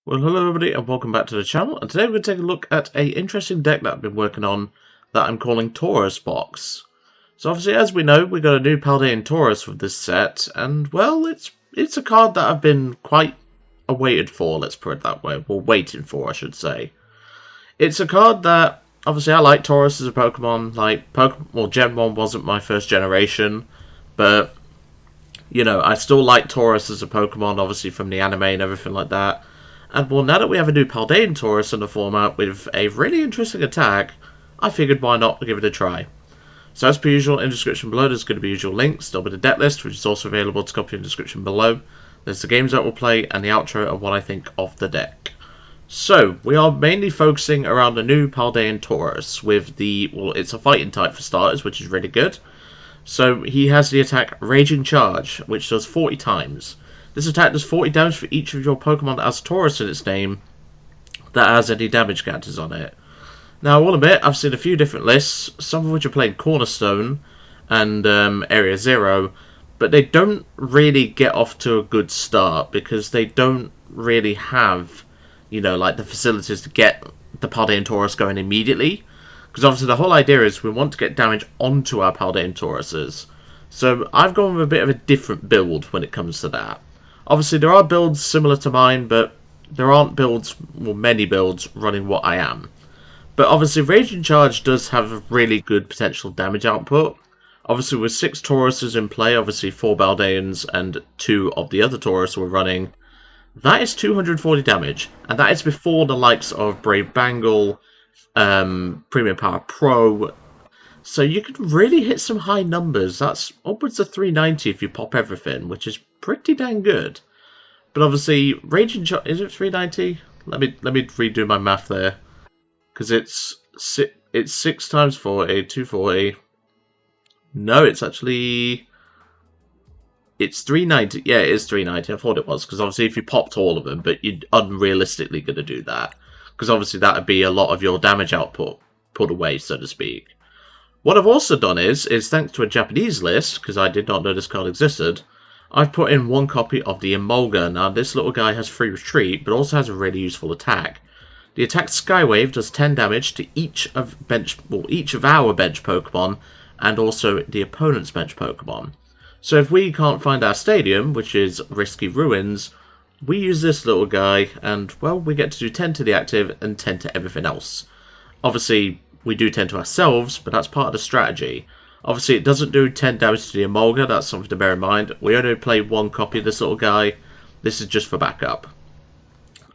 Well, hello everybody and welcome back to the channel, and today we're going to take a look at an interesting deck that I've been working on that I'm calling Tauros Box. So obviously, as we know, we got a new Paldean Tauros with this set, and well, it's a card that I've been quite awaited for, let's put it that way. Well, waiting for, I should say. It's a card that, obviously, I like Tauros as a Pokemon. Well, Gen 1 wasn't my first generation, but, you know, I still like Tauros as a Pokemon, obviously, from the anime and everything like that. And well, now that we have a new Paldean Tauros in the format with a really interesting attack, I figured why not give it a try. So as per usual, in the description below there's going to be usual links. There'll be the deck list, which is also available to copy in the description below. There's the games that we'll play and the outro of what I think of the deck. So, we are mainly focusing around the new Paldean Tauros with the, well, it's a fighting type for starters, which is really good. So, he has the attack Raging Charge, which does 40 times. This attack does 40 damage for each of your Pokemon that has Tauros in its name that has any damage counters on it. Now, I will admit, I've seen a few different lists, some of which are playing Cornerstone and Area Zero, but they don't really get off to a good start because they don't really have, you know, like the facilities to get the Paldean Tauros going immediately. Because obviously the whole idea is we want to get damage onto our Paldean Tauroses. So I've gone with a bit of a different build when it comes to that. Obviously, there are builds similar to mine, but there aren't builds, well, many builds, running what I am. But obviously, Raging Charge does have a really good potential damage output. Obviously, with 6 Tauruses in play, obviously 4 Paldeans and 2 of the other Taurus we're running, that is 240 damage. And that is before the likes of Brave Bangle, Premium Power Pro. So you can really hit some high numbers. That's upwards of 390 if you pop everything, which is pretty dang good. But obviously, Raging Charge, is it 390? Let me redo my math there, because it's 6 times 40, 240. No, it's 390. Yeah, it is 390. I thought it was, because obviously if you popped all of them, but you're unrealistically going to do that, because obviously that would be a lot of your damage output put away, so to speak. What I've also done is thanks to a Japanese list, because I did not know this card existed, I've put in 1 copy of the Emolga. Now, this little guy has free retreat, but also has a really useful attack. The attack Skywave does 10 damage to each of our bench Pokemon, and also the opponent's bench Pokemon. So if we can't find our stadium, which is Risky Ruins, we use this little guy, and, well, we get to do 10 to the active and 10 to everything else. Obviously, we do 10 to ourselves, but that's part of the strategy. Obviously, it doesn't do 10 damage to the Emolga, that's something to bear in mind. We only play 1 copy of this little guy. This is just for backup.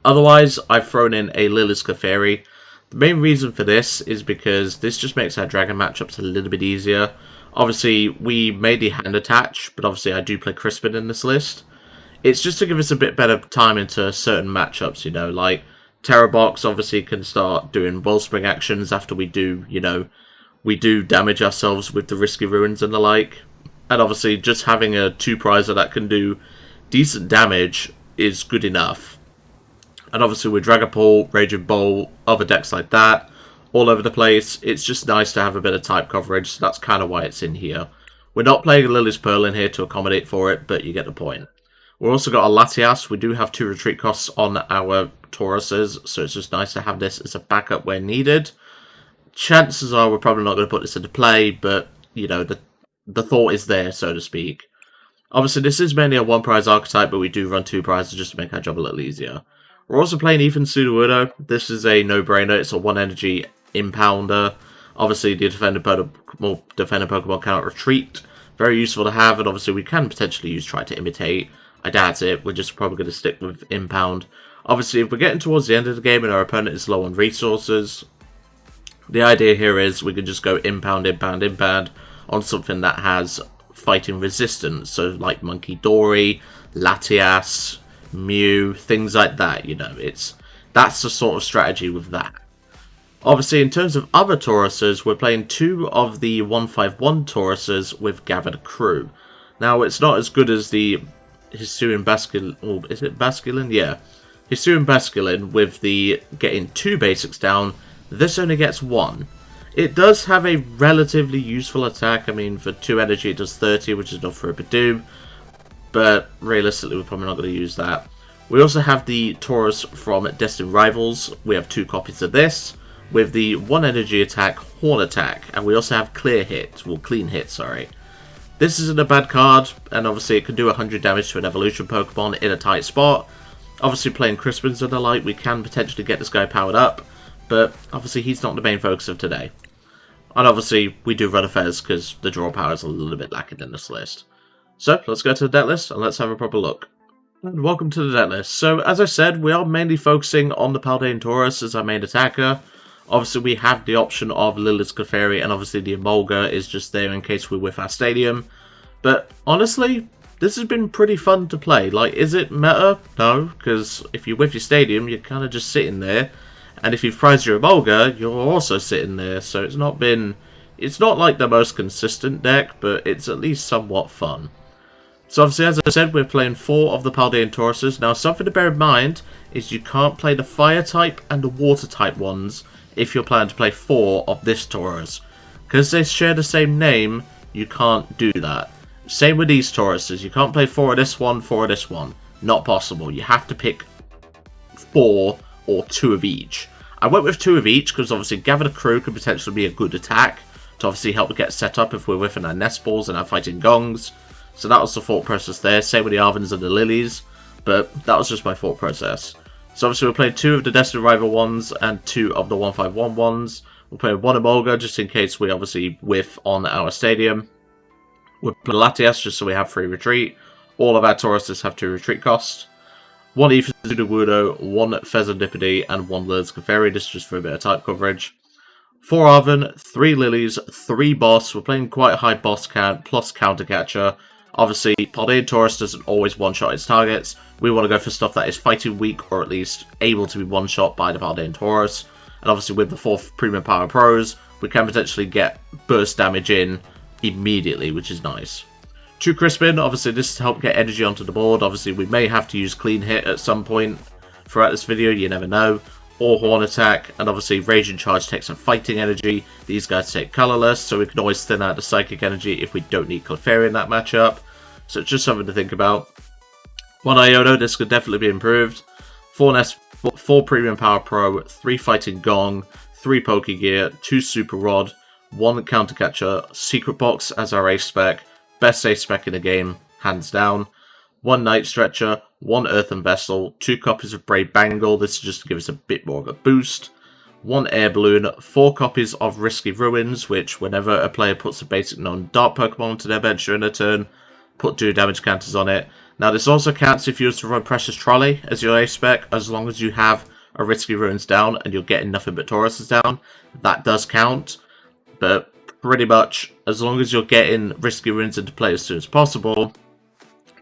Otherwise, I've thrown in a Lillie's Clefairy. The main reason for this is because this just makes our Dragon matchups a little bit easier. Obviously, we made the hand attach, but obviously I do play Crispin in this list. It's just to give us a bit better time into certain matchups, you know, like Secret Box obviously can start doing Wellspring actions after we do, you know, we do damage ourselves with the Risky Ruins and the like. And obviously just having a 2-prizer that can do decent damage is good enough. And obviously with Dragapult, Raging Bolt, other decks like that, all over the place, it's just nice to have a bit of type coverage, so that's kind of why it's in here. We're not playing Lily's Pearl in here to accommodate for it, but you get the point. We've also got a Latias. We do have 2 retreat costs on our Tauruses, so it's just nice to have this as a backup where needed. Chances are we're probably not going to put this into play, but, you know, the thought is there, so to speak. Obviously, this is mainly a 1-prize archetype, but we do run 2 prizes just to make our job a little easier. We're also playing Ethan Sudowoodo. This is a no-brainer. It's a 1-energy impounder. Obviously, the defender Pokemon cannot retreat. Very useful to have, and obviously we can potentially use Try to Imitate. I doubt it. We're just probably going to stick with Impound. Obviously, if we're getting towards the end of the game and our opponent is low on resources, the idea here is we can just go Impound, Impound, Impound on something that has fighting resistance. So, like Monkey Dory, Latias, Mew, things like that, you know. That's the sort of strategy with that. Obviously, in terms of other Tauruses, we're playing 2 of the 151 Tauruses with Gathered Crew. Now, it's not as good as the Hisuian Basculin, or is it Basculin? Yeah. Hisuian Basculin with the getting 2 basics down. This only gets 1. It does have a relatively useful attack. I mean, for 2 energy it does 30, which is enough for a Bidoof. But realistically, we're probably not going to use that. We also have the Tauros from Destined Rivals. We have 2 copies of this, with the 1 energy attack, Horn attack, and we also have Clean Hit, sorry. This isn't a bad card, and obviously it can do 100 damage to an evolution Pokemon in a tight spot. Obviously playing Crispins and the like, we can potentially get this guy powered up, but obviously he's not the main focus of today. And obviously we do run a Fez because the draw power is a little bit lacking in this list. So let's go to the deck list and let's have a proper look. And welcome to the deck list. So as I said, we are mainly focusing on the Paldean Tauros as our main attacker. Obviously we have the option of Lillie's Clefairy, and obviously the Emolga is just there in case we whiff our stadium. But honestly, this has been pretty fun to play. Like, is it meta? No, because if you whiff your stadium, you're kind of just sitting there. And if you've prized your Emolga, you're also sitting there. So it's not like the most consistent deck, but it's at least somewhat fun. So obviously, as I said, we're playing 4 of the Paldean Tauruses. Now, something to bear in mind is you can't play the Fire type and the Water type ones if you're planning to play 4 of this Tauros. Because they share the same name, you can't do that. Same with these Tauruses. You can't play 4 of this one, 4 of this one. Not possible. You have to pick 4 or 2 of each. I went with 2 of each because obviously Gather the Crew could potentially be a good attack to obviously help get set up if we're whiffing our Nest Balls and our Fighting Gongs. So that was the thought process there. Same with the Arvens and the Lillies. But that was just my thought process. So obviously we're playing 2 of the Destined Rival ones and 2 of the 151 ones. We're playing 1 Emolga just in case we obviously whiff on our stadium. We're playing Latias just so we have free retreat. All of our Tauruses have 2 retreat costs. 1 E for Sudowoodo, 1 Fezandipiti, and 1 Lillie's Clefairy. This is just for a bit of type coverage. 4 Arven, 3 Lillies, 3 Boss. We're playing quite a high Boss count plus Counter Catcher. Obviously, Paldean Tauros doesn't always one-shot its targets. We want to go for stuff that is fighting weak or at least able to be one-shot by the Paldean Tauros. And obviously with the 4th Premium Power Pros, we can potentially get burst damage in immediately, which is nice. 2 Crispin, obviously this is to help get energy onto the board. Obviously we may have to use Clean Hit at some point throughout this video, you never know. Or Horn Attack, and obviously Raging Charge takes some Fighting Energy. These guys take Colorless, so we can always thin out the Psychic Energy if we don't need Clefairy in that matchup. So it's just something to think about. 1 Iono, this could definitely be improved. 4 Premium Power Pro, 3 Fighting Gong, 3 Pokégear, 2 Super Rod, 1 Counter Catcher, Secret Box as our ace spec, best ace spec in the game, hands down. 1 Night Stretcher, 1 Earthen Vessel, 2 copies of Brave Bangle, this is just to give us a bit more of a boost. 1 Air Balloon, 4 copies of Risky Ruins, which whenever a player puts a basic non-dark Pokemon onto their bench during a turn, put 2 damage counters on it. Now this also counts if you use to run Precious Trolley as your ace spec, as long as you have a Risky Ruins down and you're getting nothing but Tauruses down. That does count, but pretty much as long as you're getting Risky Ruins into play as soon as possible,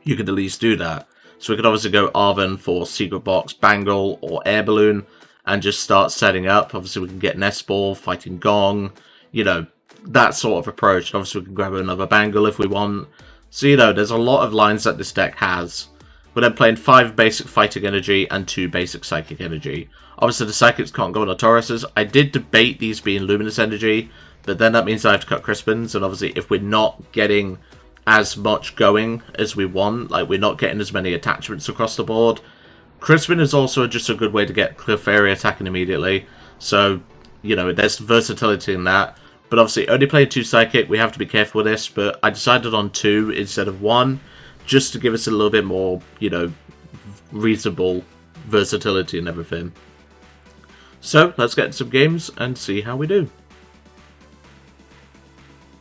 you can at least do that. So we could obviously go Arven for Secret Box, Bangle, or Air Balloon, and just start setting up. Obviously we can get Nest Ball, Fighting Gong, you know, that sort of approach. Obviously we can grab another Bangle if we want. So, you know, there's a lot of lines that this deck has. We're then playing 5 basic Fighting Energy and 2 basic Psychic Energy. Obviously the Psychics can't go on the Tauruses. I did debate these being Luminous Energy, but then that means I have to cut Crispins, and obviously if we're not getting as much going as we want, like we're not getting as many attachments across the board, Crispin is also just a good way to get Clefairy attacking immediately. So, you know, there's versatility in that. But obviously, only playing 2 Psychic, we have to be careful with this, but I decided on 2 instead of 1, just to give us a little bit more, you know, reasonable versatility and everything. So, let's get into some games and see how we do.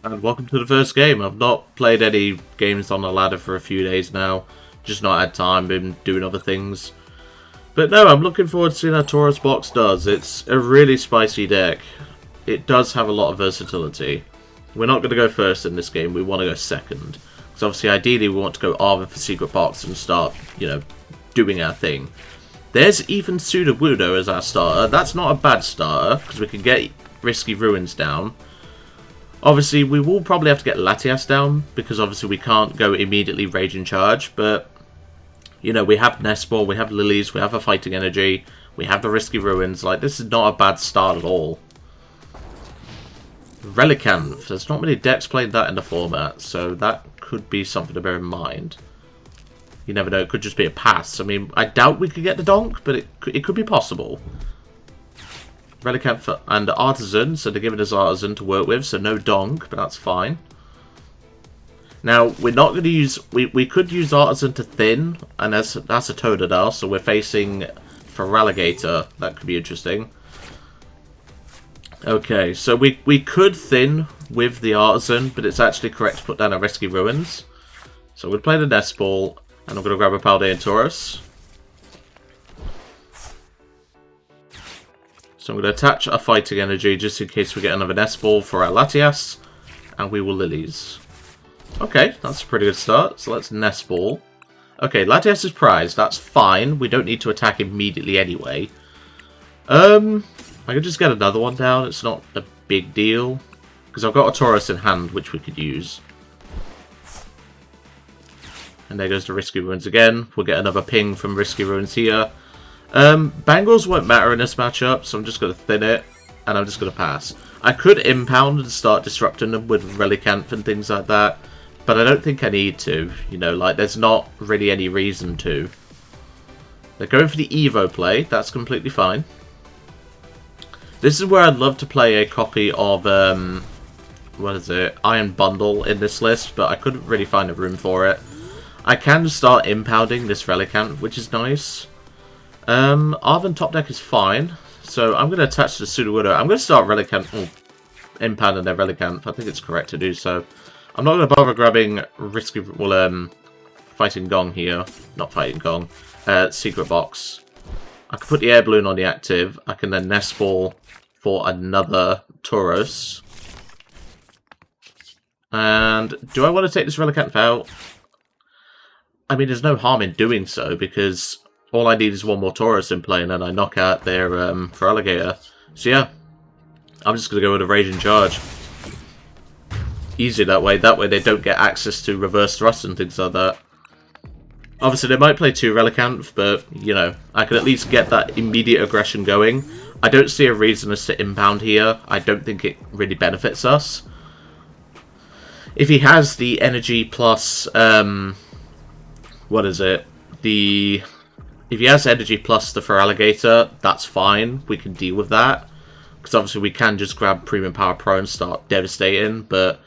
And welcome to the first game. I've not played any games on the ladder for a few days now. Just not had time, been doing other things. But no, I'm looking forward to seeing how Tauros Box does. It's a really spicy deck. It does have a lot of versatility. We're not going to go first in this game, we want to go second. Because obviously, ideally, we want to go Arven for Secret Box and start, you know, doing our thing. There's even Sudowoodo as our starter. That's not a bad starter, because we can get Risky Ruins down. Obviously, we will probably have to get Latias down, because obviously we can't go immediately Raging Charge, but, you know, we have Nest Ball, we have Lillies, we have a Fighting Energy, we have the Risky Ruins. Like, this is not a bad start at all. Relicanth. There's not many decks playing that in the format, so that could be something to bear in mind. You never know, it could just be a pass. I mean, I doubt we could get the donk, but it could be possible. Relicanth and Artisan, so they're giving us Artisan to work with, so no donk, but that's fine. Now, we're not going to use... We could use Artisan to thin, and that's a Totodile, so we're facing Feraligatr. That could be interesting. Okay, so we could thin with the Artisan, but it's actually correct to put down a Risky Ruins. So we'll play the Nest Ball, and I'm going to grab a Paldean Tauros. So I'm going to attach a Fighting Energy just in case we get another Nest Ball for our Latias. And we will Lillies. Okay, that's a pretty good start. So let's Nest Ball. Okay, Latias is prized. That's fine. We don't need to attack immediately anyway. I could just get another one down. It's not a big deal. Because I've got a Tauros in hand, which we could use. And there goes the Risky Ruins again. We'll get another ping from Risky Ruins here. Bangles won't matter in this matchup, so I'm just going to thin it, and I'm just going to pass. I could impound and start disrupting them with Relicanth and things like that, but I don't think I need to. You know, like, there's not really any reason to. They're going for the Evo play, that's completely fine. This is where I'd love to play a copy of, what is it, Iron Bundle in this list, but I couldn't really find a room for it. I can start impounding this Relicanth, which is nice. Arven top deck is fine, so I'm going to attach the Sudowoodo. I'm going to start Relicanth, impounding their Relicanth. I think it's correct to do so. I'm not going to bother grabbing Risky, well, Fighting Gong here. Not Fighting Gong. Secret Box. I can put the Air Balloon on the active. I can then Nest Ball for another Tauros. And do I want to take this Relicanth out? I mean, there's no harm in doing so, because all I need is one more Tauros in play, and then I knock out their Feraligatr. So yeah, I'm just going to go with a Raging Charge. Easy that way. That way they don't get access to reverse thrust and things like that. Obviously, they might play 2 Relicanth, but, you know, I can at least get that immediate aggression going. I don't see a reason as to impound here. I don't think it really benefits us. If he has the energy plus, what is it? If he has energy plus the Feraligatr, that's fine. We can deal with that. Because obviously we can just grab Premium Power Pro and start devastating. But,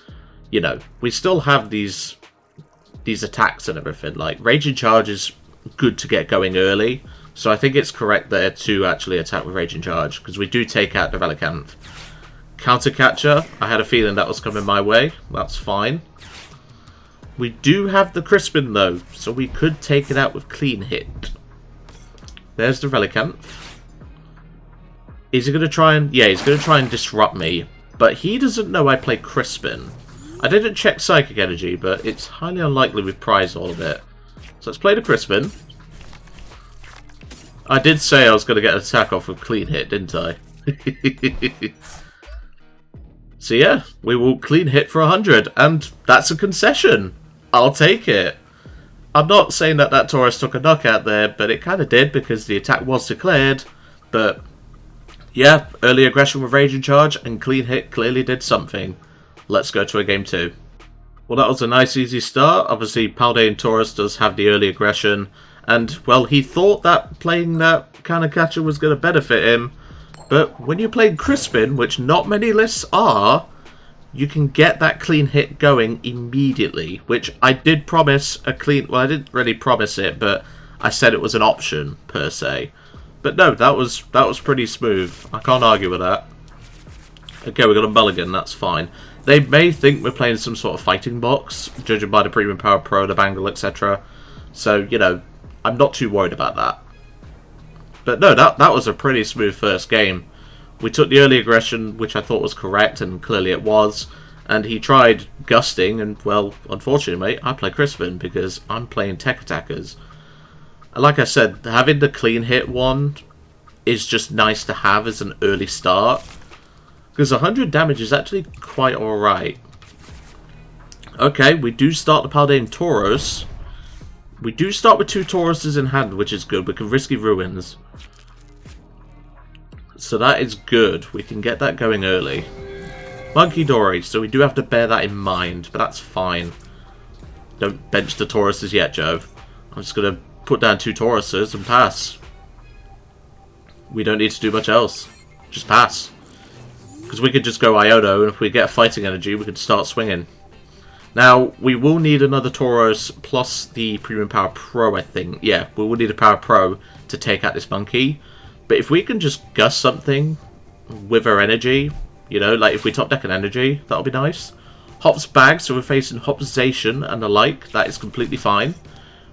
you know, we still have these attacks and everything. Like, Raging Charge is good to get going early. So I think it's correct there to actually attack with Raging Charge. Because we do take out the Relicanth. Counter Catcher. I had a feeling that was coming my way. That's fine. We do have the Crispin though. So we could take it out with Clean Hit. There's the Relicanth. Is he going to try and... Yeah, he's going to try and disrupt me. But he doesn't know I play Crispin. I didn't check Psychic Energy, but it's highly unlikely we've prized all of it. So let's play the Crispin. I did say I was going to get an attack off with Clean Hit, didn't I? So yeah, we will Clean Hit for 100. And that's a concession. I'll take it. I'm not saying that that Tauros took a knockout there, but it kind of did because the attack was declared. But yeah, early aggression with Raging Charge and Clean Hit clearly did something. Let's go to a game 2. Well, that was a nice easy start. Obviously, Paldean Tauros does have the early aggression. And, well, he thought that playing that kind of catcher was going to benefit him. But when you're playing Crispin, which not many lists are, you can get that Clean Hit going immediately, which I did promise a clean... Well, I didn't really promise it, but I said it was an option, per se. But no, that was pretty smooth. I can't argue with that. Okay, we got a mulligan, that's fine. They may think we're playing some sort of fighting box, judging by the Premium Power Pro, the Bangle, etc. So, you know, I'm not too worried about that. But no, that was a pretty smooth first game. We took the early aggression, which I thought was correct, and clearly it was. And he tried gusting, and, well, unfortunately, mate, I play Crispin because I'm playing tech attackers. Like I said, having the Clean Hit one is just nice to have as an early start. Because 100 damage is actually quite alright. Okay, we do start the Paldean Tauros. We do start with 2 Tauroses in hand, which is good. We can Risky Ruins. So that is good. We can get that going early. Monkey Dory, so we do have to bear that in mind, but that's fine. Don't bench the Tauruses yet, Joe. I'm just going to put down 2 Tauruses and pass. We don't need to do much else. Just pass. Because we could just go Iono, and if we get Fighting Energy, we could start swinging. Now, we will need another Tauros plus the Premium Power Pro, I think. Yeah, we will need a Power Pro to take out this monkey. But if we can just gust something with our energy, you know, like if we top deck an energy, that'll be nice. Hop's bag, so we're facing Hopzation and the like. That is completely fine.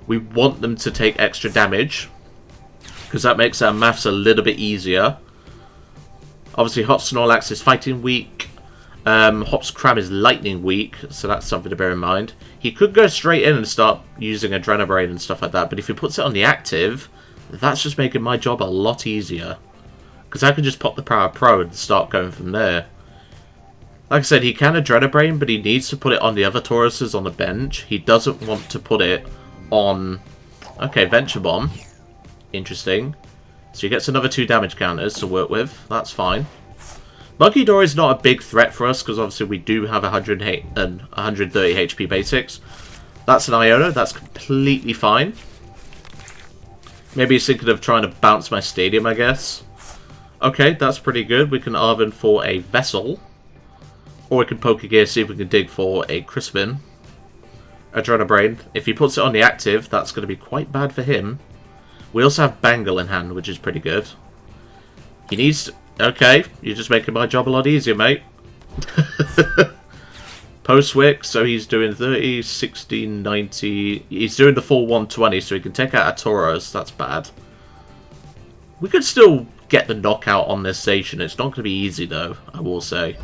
We want them to take extra damage, because that makes our maths a little bit easier. Obviously, Hop's Snorlax is fighting weak. Hop's Crab is lightning weak, so that's something to bear in mind. He could go straight in and start using Adrenabrain and stuff like that, but if he puts it on the active, that's just making my job a lot easier. Because I can just pop the Power Pro and start going from there. Like I said, he can Adrenabrain, but he needs to put it on the other Tauruses on the bench. He doesn't want to put it on... Okay, Venture Bomb. Interesting. So he gets another 2 damage counters to work with. That's fine. Monkey Door is not a big threat for us, because obviously we do have 130 HP basics. That's an Iono. That's completely fine. Maybe he's thinking of trying to bounce my stadium, I guess. Okay, that's pretty good. We can Arven for a Vessel. Or we can Pokégear, see if we can dig for a Crispin. Adrenabrain. If he puts it on the active, that's going to be quite bad for him. We also have Bangle in hand, which is pretty good. He needs to... Okay, you're just making my job a lot easier, mate. Post-Wick, so he's doing 30, 60, 90... He's doing the full 120, so he can take out a Tauros. That's bad. We could still get the knockout on this station. It's not going to be easy, though, I will say.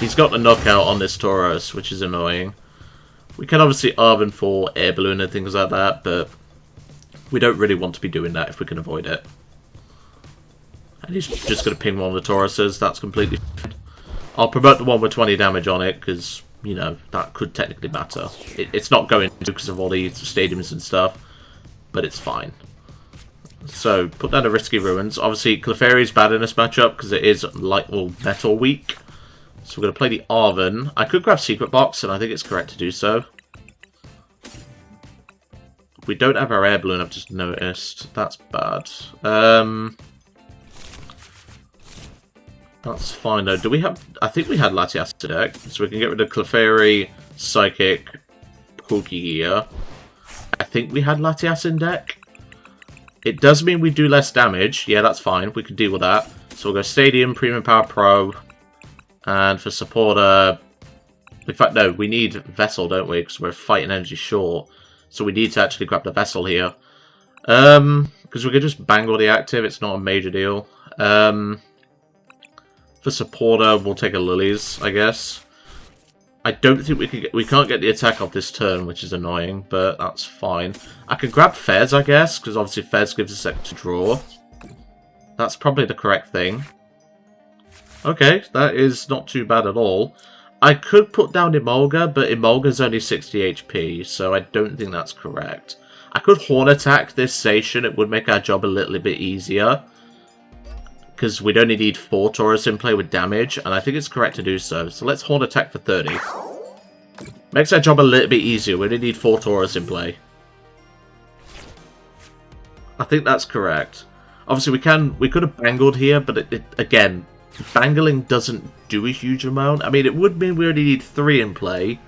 He's got the knockout on this Tauros, which is annoying. We can obviously Arven for Air Balloon and things like that, but we don't really want to be doing that if we can avoid it. And he's just going to ping one of the Tauruses. That's completely fine. I'll promote the one with 20 damage on it, because, you know, that could technically matter. It's not going to because of all the stadiums and stuff, but it's fine. So, put down the Risky Ruins. Obviously, Clefairy is bad in this matchup, because it is light or metal weak. So we're going to play the Arven. I could grab Secret Box, and I think it's correct to do so. We don't have our Air Balloon, I've just noticed. That's bad. That's fine, though. Do we have... I think we had Latias to deck, so we can get rid of Clefairy, Psychic, Pokégear. I think we had Latias in deck. It does mean we do less damage. Yeah, that's fine. We can deal with that. So we'll go Stadium, Premium Power Pro... And for supporter... In fact, no, we need Vessel, don't we? Because we're Fighting Energy short. So we need to actually grab the Vessel here. Because we could just Bangle the active. It's not a major deal. For supporter, we'll take a Lillies, I guess. I don't think we can't get the attack off this turn, which is annoying. But that's fine. I could grab Fez, I guess. Because obviously Fez gives us extra draw. That's probably the correct thing. Okay, that is not too bad at all. I could put down Emolga, but Emolga's only 60 HP, so I don't think that's correct. I could Horn Attack this station, it would make our job a little bit easier. Because we'd only need 4 Tauros in play with damage, and I think it's correct to do so. So let's Horn Attack for 30. Makes our job a little bit easier, we only need 4 Tauros in play. I think that's correct. Obviously we could have Bangled here, but again... Bangling doesn't do a huge amount. I mean, it would mean we only need 3 in play.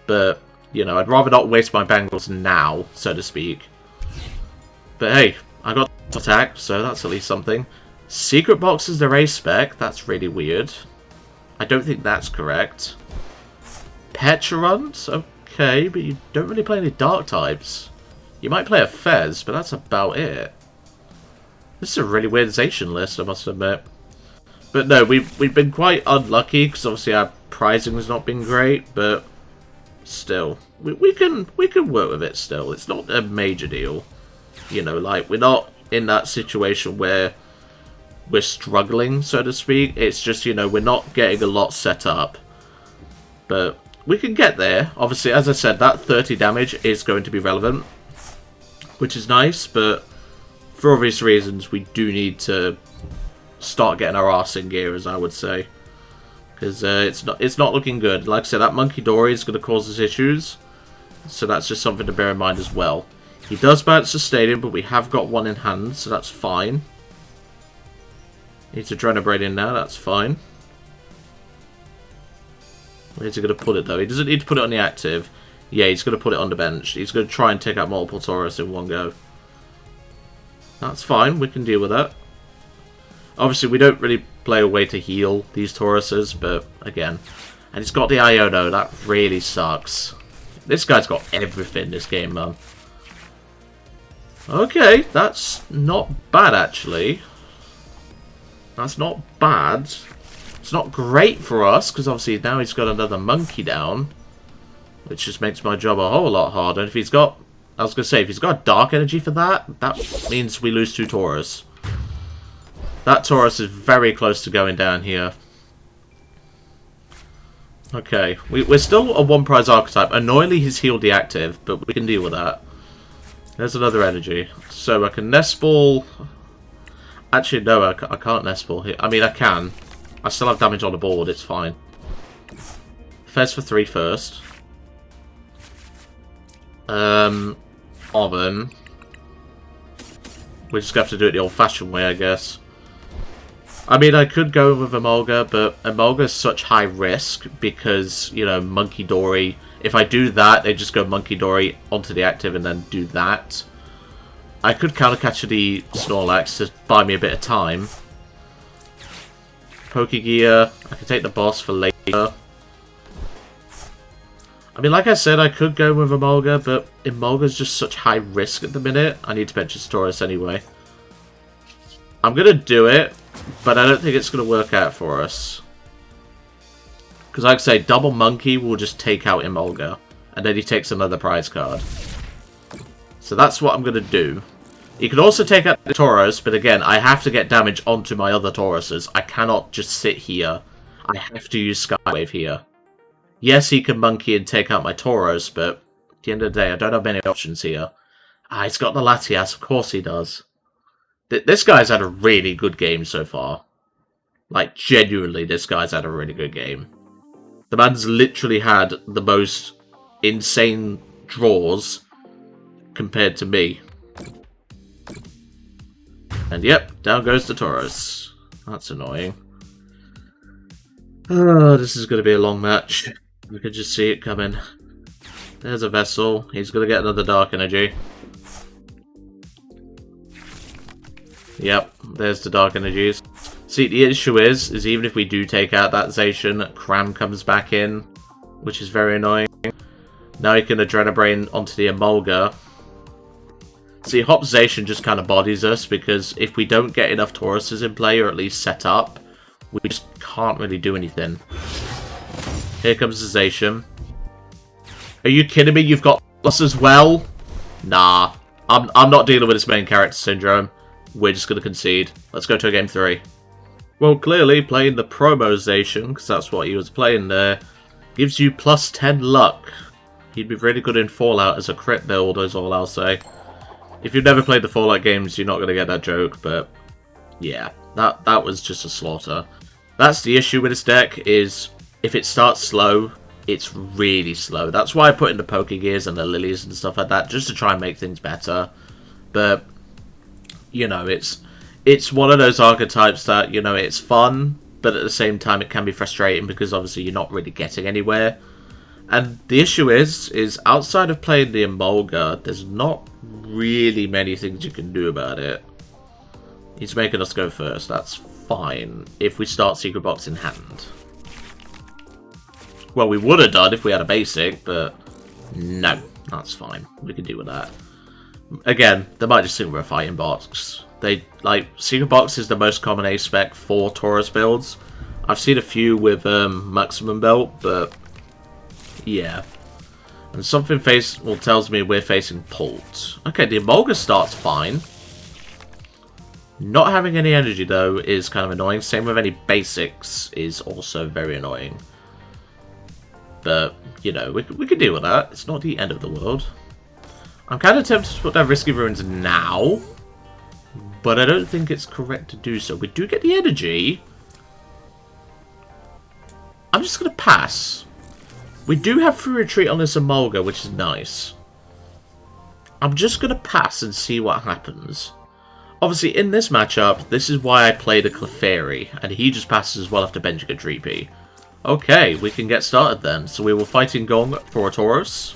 But, you know, I'd rather not waste my Bangles now, so to speak. But hey, I got attack, so that's at least something. Secret Box is the race spec. That's really weird. I don't think that's correct. Petulant? Okay, but you don't really play any Dark types. You might play a Fez, but that's about it. This is a really weird Zacian list, I must admit. But no, we've been quite unlucky because obviously our prizing has not been great, but still, we can work with it still. It's not a major deal, you know. Like we're not in that situation where we're struggling, so to speak. It's just, you know, we're not getting a lot set up, but we can get there. Obviously, as I said, that 30 damage is going to be relevant, which is nice, but for obvious reasons, we do need to start getting our arse in gear, as I would say, because it's not looking good. Like I said, that Monkey Dory is going to cause us issues. So that's just something to bear in mind as well. He does bounce the stadium, but we have got one in hand, so that's fine. Needs Adrenabrade in now, that's fine. Where's he going to put it though? He doesn't need to put it on the active. Yeah, he's going to put it on the bench. He's going to try and take out multiple Tauros in one go. That's fine, we can deal with that. Obviously, we don't really play a way to heal these Tauroses, but again. And he's got the Iono, that really sucks. This guy's got everything this game, man. Okay, that's not bad, actually. That's not bad. It's not great for us, because obviously now he's got another monkey down. Which just makes my job a whole lot harder. And if he's got... I was going to say, if he's got Dark Energy for that, that means we lose 2 Tauros. That Tauros is very close to going down here. Okay, we're still a 1 prize archetype. Annoyingly, he's healed the active, but we can deal with that. There's another energy. So I can Nest Ball... Actually, no, I can't Nest Ball here. I mean, I can. I still have damage on the board, it's fine. Fez for 3 first. Arven. We're just going to have to do it the old-fashioned way, I guess. I mean, I could go with Emolga, but Emolga is such high risk because, you know, Monkey Dory. If I do that, they just go Monkey Dory onto the active and then do that. I could countercatch the Snorlax to buy me a bit of time. Pokégear. I could take the boss for later. I mean, like I said, I could go with Emolga, but Emolga's just such high risk at the minute. I need to bench his Tauros anyway. I'm going to do it, but I don't think it's going to work out for us. Because like I say, double Monkey will just take out Emolga, and then he takes another prize card. So that's what I'm going to do. He can also take out the Tauros, but again, I have to get damage onto my other Tauroses. I cannot just sit here. I have to use Skywave here. Yes, he can Monkey and take out my Tauros, but at the end of the day, I don't have many options here. Ah, he's got the Latias. Of course he does. This guy's had a really good game so far. Like, genuinely, this guy's had a really good game. The man's literally had the most insane draws compared to me. And yep, down goes the Tauros. That's annoying. Oh, this is going to be a long match. We can just see it coming. There's a Vessel. He's going to get another Dark Energy. Yep, there's the Dark Energies. See, the issue is even if we do take out that Zacian, Cram comes back in, which is very annoying. Now he can Adrenabrain onto the Emolga. See, Hop Zacian just kind of bodies us, because if we don't get enough Tauroses in play, or at least set up, we just can't really do anything. Here comes the Zacian. Are you kidding me? You've got us as well? Nah. I'm not dealing with this main character syndrome. We're just going to concede. Let's go to a game 3. Well, clearly, playing the promo Zacian, because that's what he was playing there, gives you plus 10 luck. He'd be really good in Fallout as a crit build, is all I'll say. If you've never played the Fallout games, you're not going to get that joke, but yeah, that was just a slaughter. That's the issue with this deck, is if it starts slow, it's really slow. That's why I put in the Pokégears and the Lillies and stuff like that, just to try and make things better. But, you know, it's one of those archetypes that, you know, it's fun, but at the same time it can be frustrating because obviously you're not really getting anywhere. And the issue is outside of playing the Emolga, there's not really many things you can do about it. He's making us go first, that's fine, if we start Secret Box in hand. Well, we would have done if we had a basic, but no, that's fine. We can deal with that. Again, they might just think we're a Fighting Box. Secret Box is the most common A-spec for Tauros builds. I've seen a few with Maximum Belt, but yeah. And something tells me we're facing Pult. Okay, the Emolga starts fine. Not having any energy, though, is kind of annoying. Same with any basics is also very annoying. But, you know, we can deal with that. It's not the end of the world. I'm kind of tempted to put down Risky Ruins now, but I don't think it's correct to do so. We do get the energy. I'm just going to pass. We do have free retreat on this Emolga, which is nice. I'm just going to pass and see what happens. Obviously, in this matchup, this is why I played a Clefairy, and he just passes as well after benching a Dreepy. Okay, we can get started then. So we will Fighting Gong for a Tauros.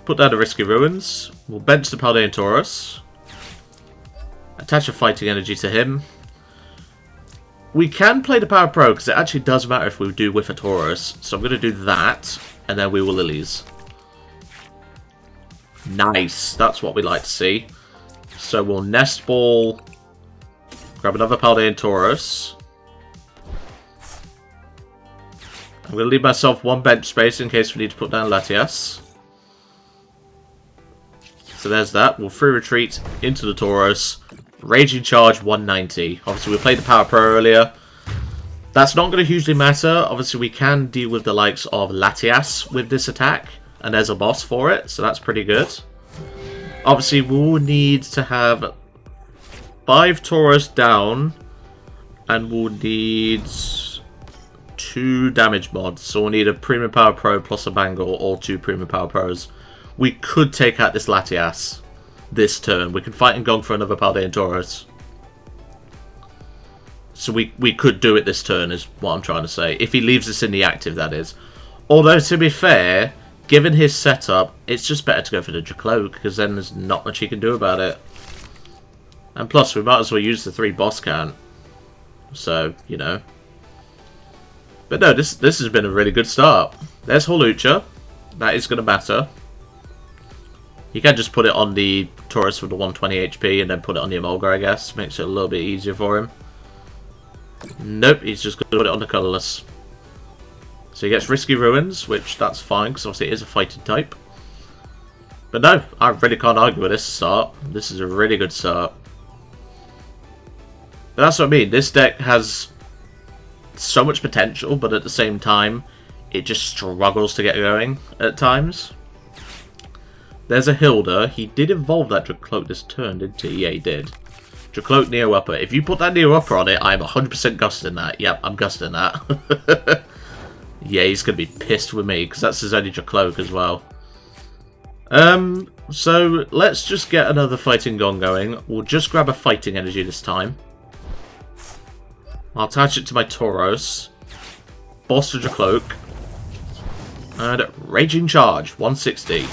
Put down the Risky Ruins. We'll bench the Paldean Tauros. Attach a Fighting Energy to him. We can play the Power Pro, because it actually does matter if we do with a Tauros. So I'm going to do that, and then we will Lillies. Nice, that's what we like to see. So we'll Nest Ball, grab another Paldean Tauros. I'm going to leave myself one bench space in case we need to put down Latias. So there's that. We'll free retreat into the Tauros. Raging Charge 190. Obviously we played the Power Pro earlier. That's not going to hugely matter. Obviously we can deal with the likes of Latias with this attack. And there's a boss for it, so that's pretty good. Obviously we'll need to have 5 Tauros down. And we'll need 2 damage mods. So we'll need a Premium Power Pro plus a Bangle or 2 Premium Power Pros. We could take out this Latias this turn. We can Fighting Gong for another Paldean Tauros. So we could do it this turn is what I'm trying to say. If he leaves us in the active, that is. Although, to be fair, given his setup, it's just better to go for the Dracloak, because then there's not much he can do about it. And plus, we might as well use the 3 boss count. So, you know. But no, this has been a really good start. There's Hawlucha. That is going to matter. You can just put it on the Tauros with the 120 HP and then put it on the Emolga, I guess. Makes it a little bit easier for him. Nope, he's just going to put it on the colourless. So he gets Risky Ruins, which that's fine, because obviously it is a fighting type. But no, I really can't argue with this start. This is a really good start. But that's what I mean. This deck has so much potential, but at the same time, it just struggles to get going at times. There's a Hilda. He did evolve that Dracloak this turn, didn't he? Yeah, he did. Dracloak Neo Upper. If you put that Neo Upper on it, I'm 100% gusting that. Yep, I'm gusting that. Yeah, he's going to be pissed with me, because that's his only Dracloak as well. So, let's just get another Fighting Gong going. We'll just grab a Fighting Energy this time. I'll attach it to my Tauros. Boss to Dracloak. And Raging Charge, 160.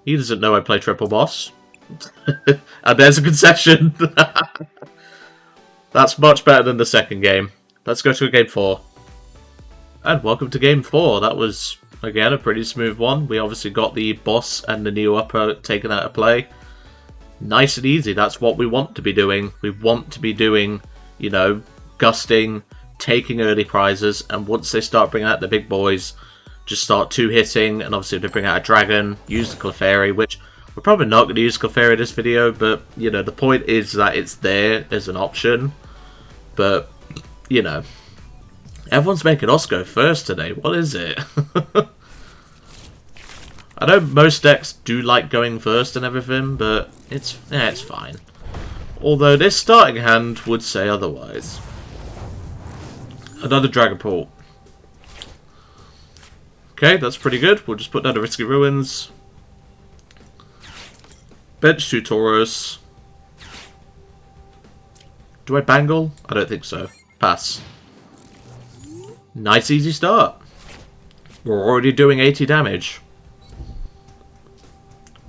He doesn't know I play triple boss. And there's a concession. That's much better than the second game. Let's go to game 4. And welcome to game 4. That was, again, a pretty smooth one. We obviously got the boss and the Neo Upper taken out of play. Nice and easy. That's what we want to be doing. We want to be doing, you know, gusting, taking early prizes. And once they start bringing out the big boys, just start 2-hitting, and obviously if they bring out a dragon, use the Clefairy, which we're probably not going to use Clefairy this video, but, you know, the point is that it's there as an option. But, you know, everyone's making us go first today. What is it? I know most decks do like going first and everything, but it's fine. Although this starting hand would say otherwise. Another Dragapult. Okay, that's pretty good. We'll just put down the Risky Ruins. Bench 2 Tauros. Do I Bangle? I don't think so. Pass. Nice easy start. We're already doing 80 damage.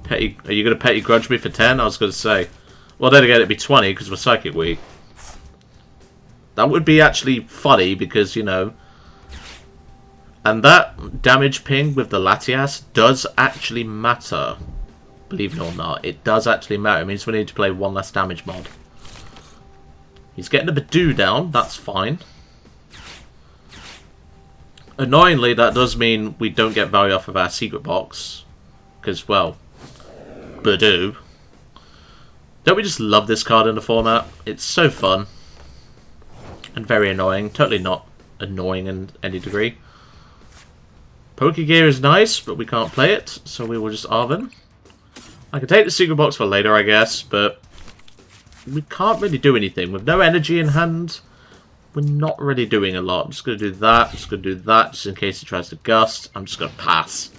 Are you going to petty grudge me for 10? I was going to say. Well, then again, it'd be 20 because we're Psychic Weak. That would be actually funny because, you know... And that damage ping with the Latias does actually matter. Believe it or not, it does actually matter. It means we need to play one less damage mod. He's getting a Badoo down, that's fine. Annoyingly, that does mean we don't get value off of our Secret Box. Because, well, Badoo. Don't we just love this card in the format? It's so fun. And very annoying. Totally not annoying in any degree. Pokégear is nice, but we can't play it, so we will just Arven. I can take the Secret Box for later, I guess, but we can't really do anything. With no energy in hand, we're not really doing a lot. I'm just going to do that, just going to do that, just in case he tries to gust. I'm just going to pass.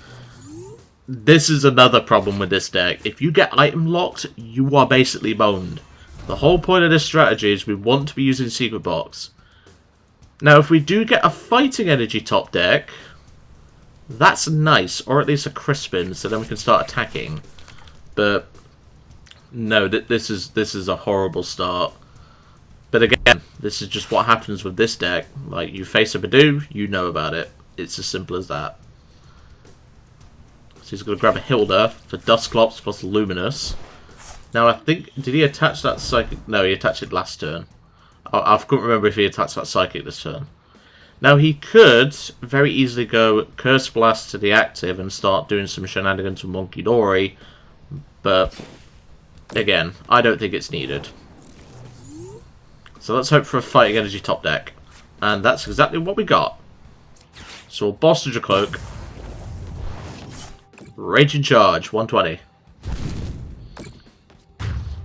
This is another problem with this deck. If you get item locked, you are basically boned. The whole point of this strategy is we want to be using Secret Box. Now, if we do get a Fighting Energy top deck, that's nice, or at least a Crispin, so then we can start attacking. But no, this is a horrible start. But again, this is just what happens with this deck. Like, you face a Badoo, you know about it. It's as simple as that. So he's going to grab a Hilda for Dusclops plus Luminous. Now, I think... Did he attach that Psychic? No, he attached it last turn. I couldn't remember if he attached that Psychic this turn. Now, he could very easily go Curse Blast to the active and start doing some shenanigans with Monkey Dory. But, again, I don't think it's needed. So let's hope for a Fighting Energy top deck. And that's exactly what we got. So we'll boss to Cloak. Raging Charge, 120.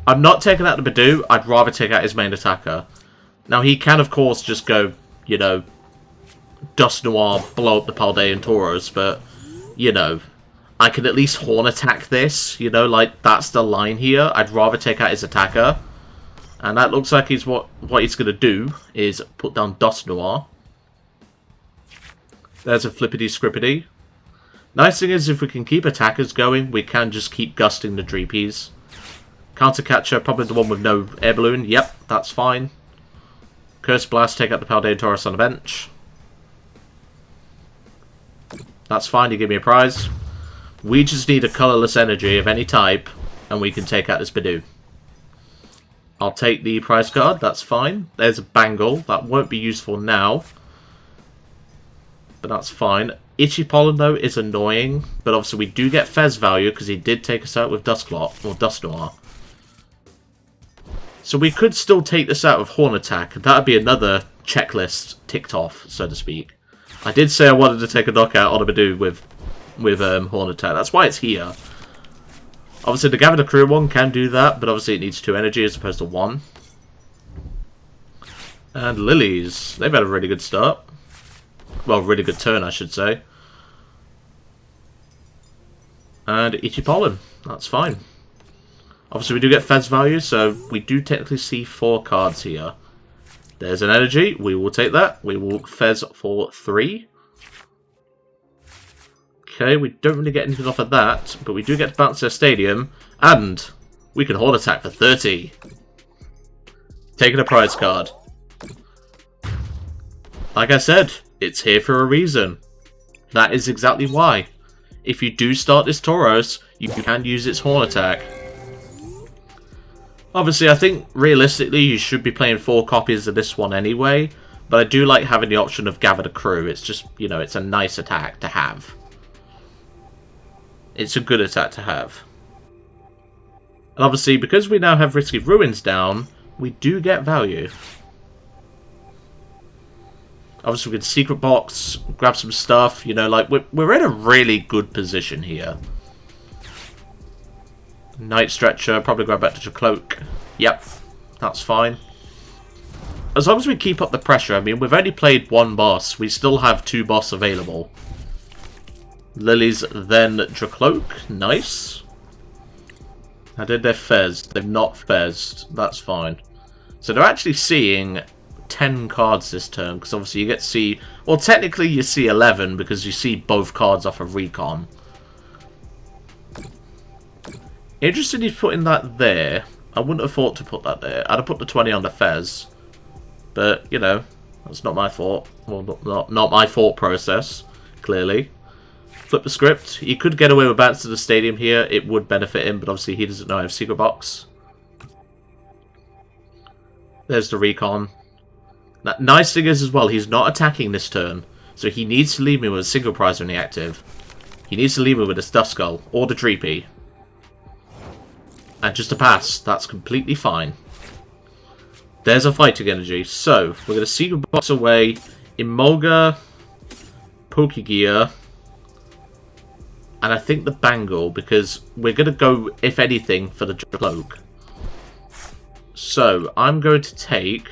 I'm not taking out the Badoo. I'd rather take out his main attacker. Now, he can, of course, just go, you know, Dust Noir, blow up the Paldean Tauros, but, you know, I can at least Horn attack this. You know, like, that's the line here. I'd rather take out his attacker. And that looks like he's what he's going to do is put down Dust Noir. There's a Flippity Scrippity. Nice thing is, if we can keep attackers going, we can just keep gusting the Dreepies. Counter Catcher, probably the one with no Air Balloon. Yep, that's fine. Curse Blast, take out the Paldean Tauros on the bench. That's fine, you give me a prize. We just need a colourless energy of any type, and we can take out this Badoo. I'll take the prize card, that's fine. There's a Bangle, that won't be useful now. But that's fine. Itchy Pollen, though, is annoying. But obviously we do get Fez value, because he did take us out with Dustclot, or Dust Noir. So we could still take this out of Horn Attack, and that would be another checklist ticked off, so to speak. I did say I wanted to take a knockout on a Badoo with Horn Attack, that's why it's here. Obviously, the Gather the Crew one can do that, but obviously it needs 2 energy as opposed to 1. And Lilies, they've had a really good start. Well, really good turn, I should say. And Itchy Pollen, that's fine. Obviously, we do get Fez value, so we do technically see 4 cards here. There's an energy, we will take that. We will Fez for 3. Okay, we don't really get anything off of that, but we do get to bounce their stadium, and we can Horn Attack for 30. Taking a prize card. Like I said, it's here for a reason. That is exactly why. If you do start this Tauros, you can use its Horn Attack. Obviously, I think realistically you should be playing 4 copies of this one anyway, but I do like having the option of Gather the Crew. It's just, you know, it's a nice attack to have. It's a good attack to have. And obviously, because we now have Risky Ruins down, we do get value. Obviously, we can Secret Box, grab some stuff, you know, like, we're in a really good position here. Night Stretcher, probably grab back to your Cloak. Yep, that's fine. As long as we keep up the pressure, I mean, we've only played 1 boss, we still have 2 boss available. Lilies, then Dracloak. Nice. How did they Fez? They've not Fezzed. That's fine. So they're actually seeing 10 cards this turn, because obviously you get to see... Well, technically you see 11, because you see both cards off of Recon. Interesting he's putting that there. I wouldn't have thought to put that there. I'd have put the 20 on the Fez. But, you know, that's not my thought. Well, not my thought process, clearly. Flip the script. He could get away with bounce to the stadium here. It would benefit him, but obviously he doesn't know I have Secret Box. There's the Recon. That nice thing is as well, he's not attacking this turn. So he needs to leave me with a single prize on the active. He needs to leave me with a Stuff Skull or the Dreepy. And just a pass. That's completely fine. There's a Fighting Energy. So, we're going to Secret Box away. Emolga, Pokégear, and I think the Bangle, because we're going to go, if anything, for the Cloak. So, I'm going to take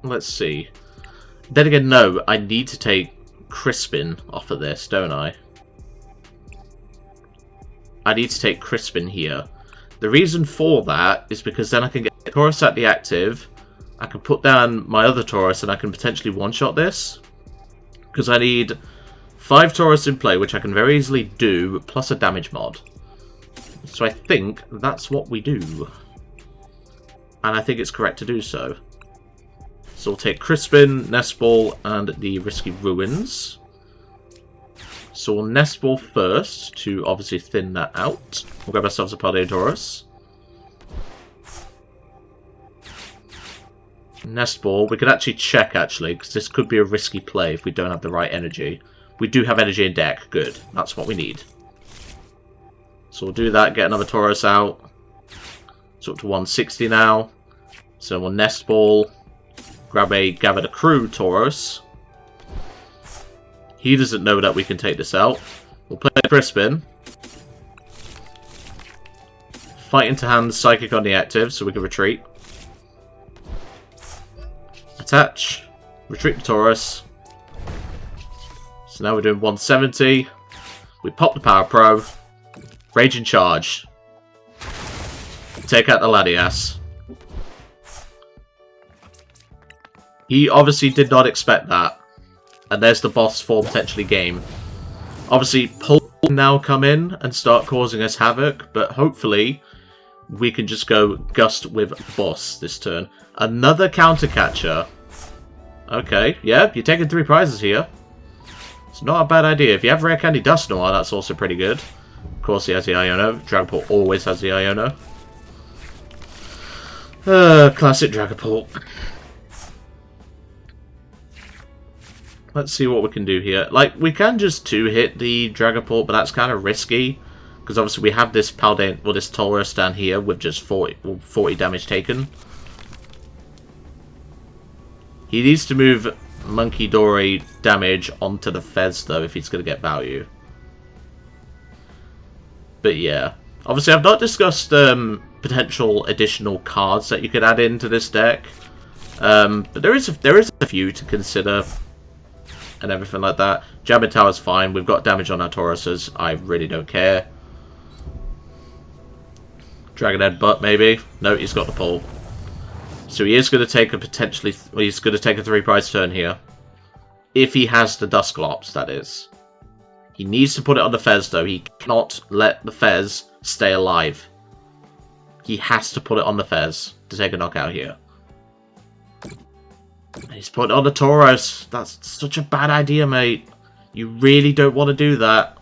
let's see. Then again, no, I need to take Crispin off of this, don't I? I need to take Crispin here. The reason for that is because then I can get Tauros at the active, I can put down my other Tauros, and I can potentially one-shot this. Because I need 5 Tauros in play, which I can very easily do, plus a damage mod. So I think that's what we do. And I think it's correct to do so. So we'll take Crispin, Nest Ball, and the Risky Ruins. So we'll Nest Ball first, to obviously thin that out. We'll grab ourselves a Paldean Tauros. Nest Ball, we could actually check, actually, because this could be a risky play if we don't have the right energy. We do have energy in deck, good. That's what we need. So we'll do that, get another Tauros out. It's up to 160 now. So we'll Nest Ball, grab a Gather the Crew Tauros. He doesn't know that we can take this out. We'll play Crispin. Fight into hand, Psychic on the active, so we can retreat. Attach. Retreat the Tauros. So now we're doing 170. We pop the Power Pro. Rage and Charge. Take out the Latias. He obviously did not expect that. And there's the boss for potentially game. Obviously, Pull will now come in and start causing us havoc, but hopefully we can just go Gust with Boss this turn. Another counter catcher. Okay, yeah, you're taking 3 prizes here. It's not a bad idea. If you have Rare Candy Dusknoir, that's also pretty good. Of course, he has the Iono. Dragapult always has the Iono. Classic Dragapult. Let's see what we can do here. Like, we can just 2-hit the Dragapult, but that's kind of risky. Because obviously we have this Paldean, well, this Tauros down here with just 40 damage taken. He needs to move Monkey Dory damage onto the Fez, though, if he's going to get value. But yeah. Obviously, I've not discussed potential additional cards that you could add into this deck. But there is a few to consider. And everything like that. Jamming Tower's fine. We've got damage on our Tauroses. I really don't care. Dragon Headbutt, maybe. No, he's got the pull. So he is going to take a potentially... Well, he's going to take a 3-prize turn here. If he has the Dusclops, that is. He needs to put it on the Fez, though. He cannot let the Fez stay alive. He has to put it on the Fez to take a knockout here. He's put it on the Tauros. That's such a bad idea, mate. You really don't want to do that.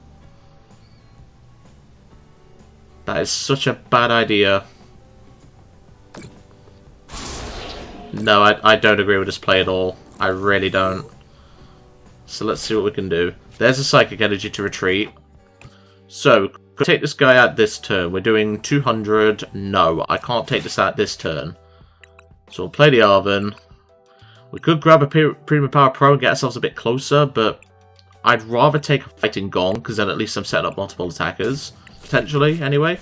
That is such a bad idea. No, I don't agree with this play at all. I really don't. So let's see what we can do. There's a Psychic Energy to retreat. So, could I take this guy out this turn? We're doing 200. No, I can't take this out this turn. So we'll play the Arven. We could grab a Premium Power Pro and get ourselves a bit closer, but I'd rather take a Fighting Gong, because then at least I'm setting up multiple attackers. Potentially, anyway.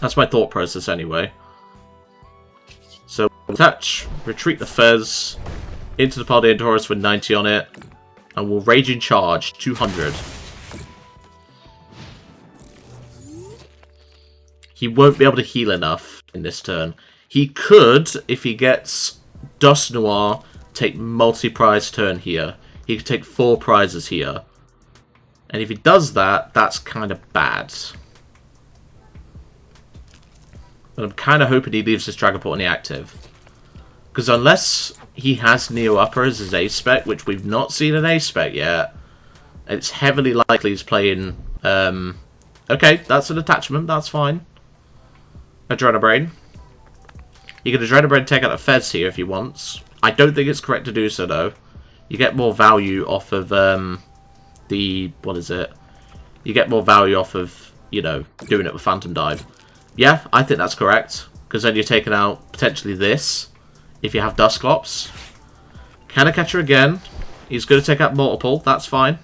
That's my thought process, anyway. So, attach, retreat the Fez into the Paldean Tauros with 90 on it, and we'll Rage and Charge, 200. He won't be able to heal enough in this turn. He could, if he gets Dusknoir, take multi-prize turn here. He could take 4 prizes here. And if he does that, that's kind of bad. But I'm kind of hoping he leaves this Dragapult on the active. Because unless he has Neo Upper as his A-Spec, which we've not seen an A-Spec yet, it's heavily likely he's playing... okay, that's an attachment, that's fine. Adrenabrain. You can Adrenabrain take out a Fez here if he wants. I don't think it's correct to do so, though. You get more value off of the... What is it? You get more value off of, you know, doing it with Phantom Dive. Yeah, I think that's correct. Because then you're taking out potentially this. If you have Dusclops. Can I catch her again? He's going to take out multiple. That's fine.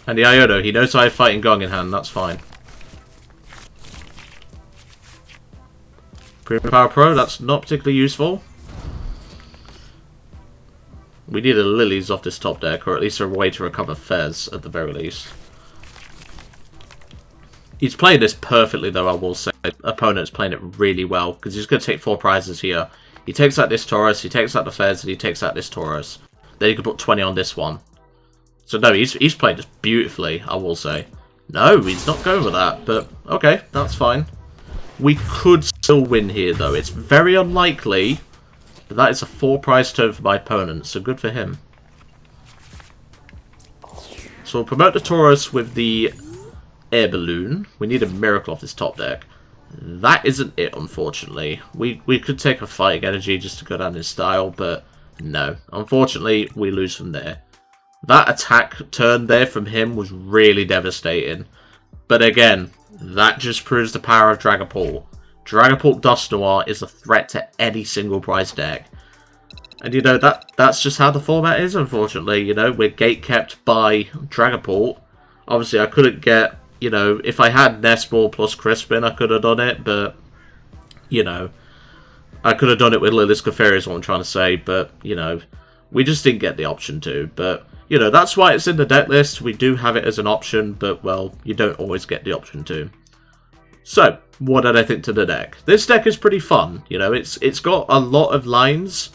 And the Iono, he knows I have Fighting Gong in hand. That's fine. Premium Power Pro, that's not particularly useful. We need a Lillies off this top deck, or at least a way to recover Fez, at the very least. He's playing this perfectly, though, I will say. Opponent's playing it really well, because he's going to take 4 prizes here. He takes out this Tauros, he takes out the Fez, and he takes out this Tauros. Then he can put 20 on this one. So no, he's played this beautifully, I will say. No, he's not going with that, but okay, that's fine. We could still win here, though. It's very unlikely, but that is a 4 prize turn for my opponent, so good for him. So we'll promote the Tauros with the Air Balloon. We need a miracle off this top deck. That isn't it, unfortunately. We could take a Fighting Energy just to go down in style, but no. Unfortunately, we lose from there. That attack turn there from him was really devastating. But again, that just proves the power of Dragapult. Dragapult Dusknoir is a threat to any single prize deck. And you know, that's just how the format is, unfortunately. You know, we're gatekept by Dragapult. Obviously, I couldn't get, you know, if I had Nest Ball plus Crispin, I could have done it, but, you know, I could have done it with Lillie's Clefairy is what I'm trying to say, but, you know, we just didn't get the option to. But, you know, that's why it's in the deck list. We do have it as an option, but, well, you don't always get the option to. So, what did I think to the deck? This deck is pretty fun, you know, it's got a lot of lines,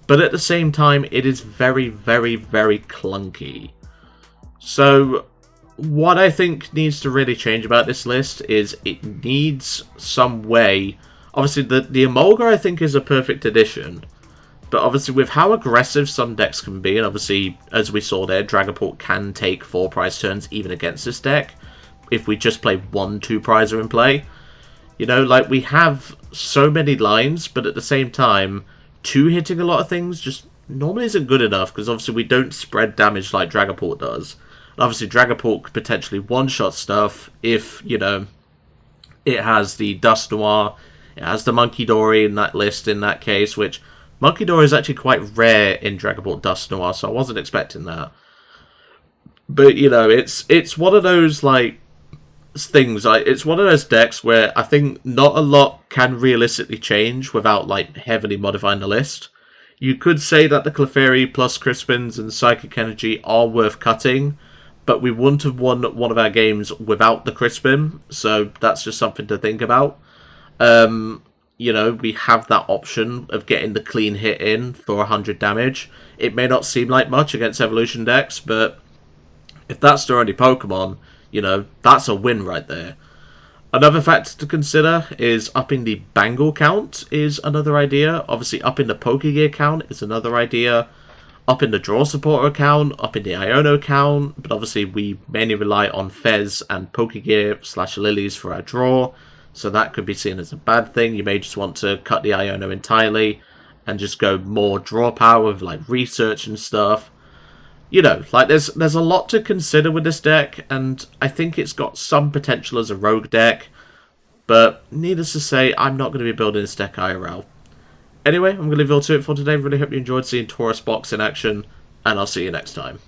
but at the same time, it is very, very, very clunky. So, what I think needs to really change about this list is it needs some way. Obviously, the Emolga, I think, is a perfect addition. But obviously, with how aggressive some decks can be, and obviously, as we saw there, Dragapult can take 4 prize turns even against this deck, if we just play 1 2-prizer in play. You know, like, we have so many lines, but at the same time, 2 hitting a lot of things just normally isn't good enough, because obviously we don't spread damage like Dragapult does. Obviously, Dragapult could potentially one-shot stuff if, you know, it has the Dusknoir, it has the Munkidori in that list in that case, which Munkidori is actually quite rare in Dragapult Dusknoir, so I wasn't expecting that. But, you know, it's one of those, like, things, like, it's one of those decks where I think not a lot can realistically change without, like, heavily modifying the list. You could say that the Clefairy plus Crispins and Psychic Energy are worth cutting, but we wouldn't have won one of our games without the Crispin, so that's just something to think about. You know, we have that option of getting the clean hit in for 100 damage. It may not seem like much against Evolution decks, but if that's the only Pokemon, you know, that's a win right there. Another factor to consider is upping the Bangle count is another idea. Obviously, upping the Pokégear count is another idea. Upping the Draw Supporter count, upping the Iono count, but obviously we mainly rely on Fez and Pokégear / Lillies for our draw, so that could be seen as a bad thing. You may just want to cut the Iono entirely and just go more draw power with, like, research and stuff. You know, like, there's a lot to consider with this deck, and I think it's got some potential as a rogue deck, but needless to say, I'm not going to be building this deck IRL. Anyway, I'm going to leave it all to it for today. Really hope you enjoyed seeing Tauros Box in action, and I'll see you next time.